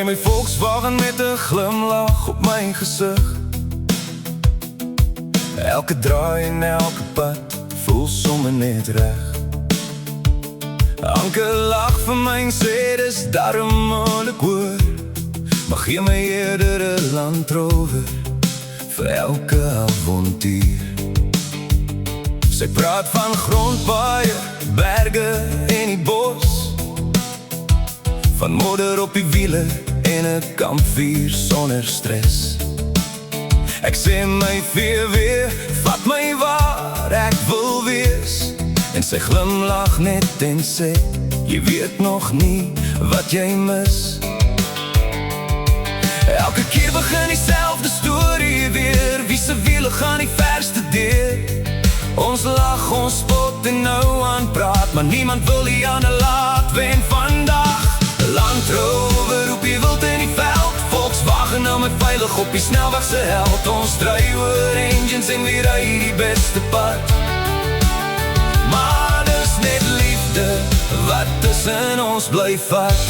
my Volkswagen met 'n glimlach op my gesig. Elke draai en elke pad voel sommer net reg. Anke lag vir my en sê dis darm moeilik hoor, maar gee my eerder 'n Land Rover vir elke avontuur. Sy praat van grondpaaie, berge en die bos, van modder op die wiele en 'n kampvuur sonder stres. Ek sê my VW, vat my waar ek wil wees, en sy glimlach net en sê, jy weet nog nie wat jy mis. Elke keer begin dieselfde storie weer, wie se wiele gaan die verste deur. Ons lag, ons spot en nou aan praat, maar niemand wil die ander laat wen vandag. Land Rover op die wild in die veld, Volkswagen nou my veilig op die snelweg se held. Ons dry oor engines en wie ry die beste pad. Maar dis net liefde wat tussen ons bly vat.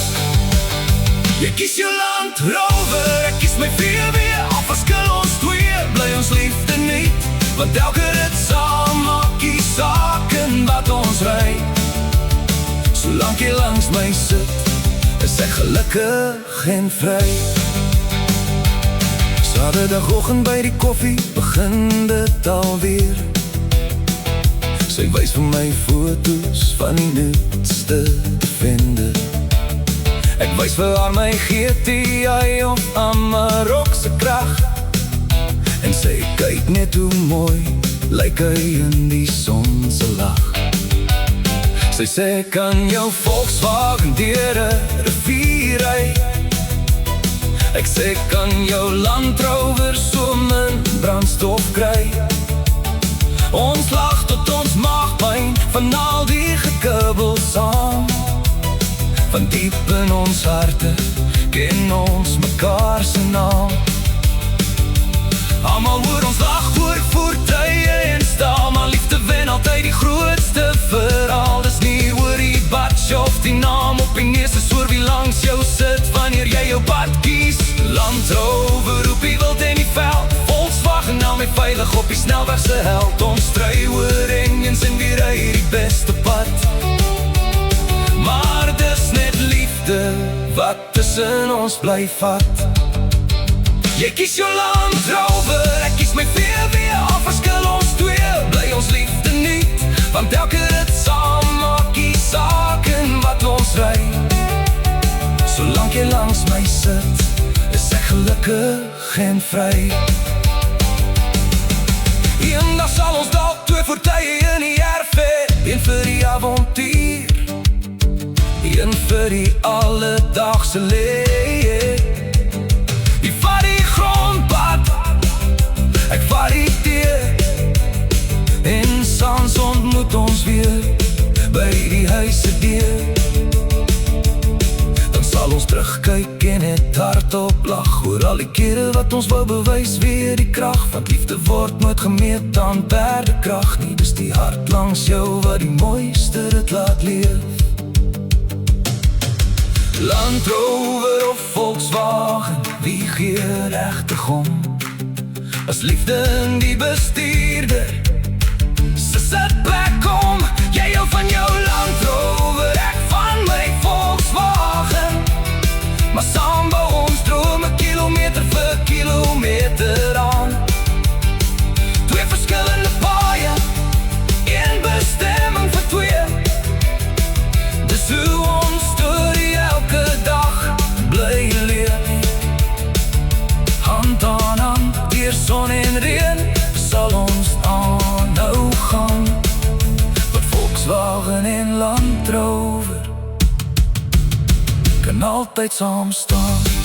Jy kies jou Land Rover, ek kies my VW, al verskil ons twee, bly ons liefde nie, want elke rit saam maak die saak in wat ons ry. Solank jy langs my sit, is ek gelukkig en vry. Saterdagoggend by die koffie begin dit alweer. Sy wys vir my foto's van die nuutste Defender. Ek wys vir haar my GTI of Amarok se krag, en sy kyk net hoe mooi lyk hy in die son se lag. Sy sê kan jou Volkswagen deur 'n rivier ry. Ek sê kan jou Land Rover so min brandstof kry. Ons lag tot ons maag pyn van al die gekibbel saam. Van diep in ons harte ken ons mekaar se naam. Almal hoor ons lag oor voertuie en staal, maar liefde wen altyd die grootste verhaal. Dis nie oor die badge of die naam op die neus, is oor wie langs jou sit wanneer jy jou pad kies. Land Rover op die wild en die veld, Volkswagen nou my veilig op die snelweg se held. Ons stry oor engines en wie ry die beste pad. Maar dis net liefde wat tussen ons bly vat. Jy kies jou Land Rover, ek kies my VW, al verskil ons twee, bly ons liefde nie, want elke rit saam maak die saak in wat ons ry. Solank jy langs my sit, is ek gelukkig en vry. Eendag sal ons dalk twee voertuie in die erf hê, een vir die avontuur, een vir die alledaagse leef. Die vat die grondpad, ek vat die deur, en saans ontmoet ons weer by die huise deur. Dan sal ons terugkyk en het hardop lag oor al die kere wat ons wou bewys weer die krag, want liefde word nooit gemeet aan perdekrag nie. Dis die hart langs jou wat die mooiste dit laat leef. Land Rover of Volkswagen, wie gee regtig om? As liefde in die bestuurder se sitplek kom. Jy hou van jou Land Rover, ek van my Volkswagen, maar saam bou ons drome kilometer vir kilometer aan. Twee verskillende paaie, een bestemming vir twee. Dis hoe ons storie elke dag bly leef. Hand aan hand, deur son en reën, sal ons aanhou gaan. Wat Volkswagen en Land Rover kan altyd saam staan.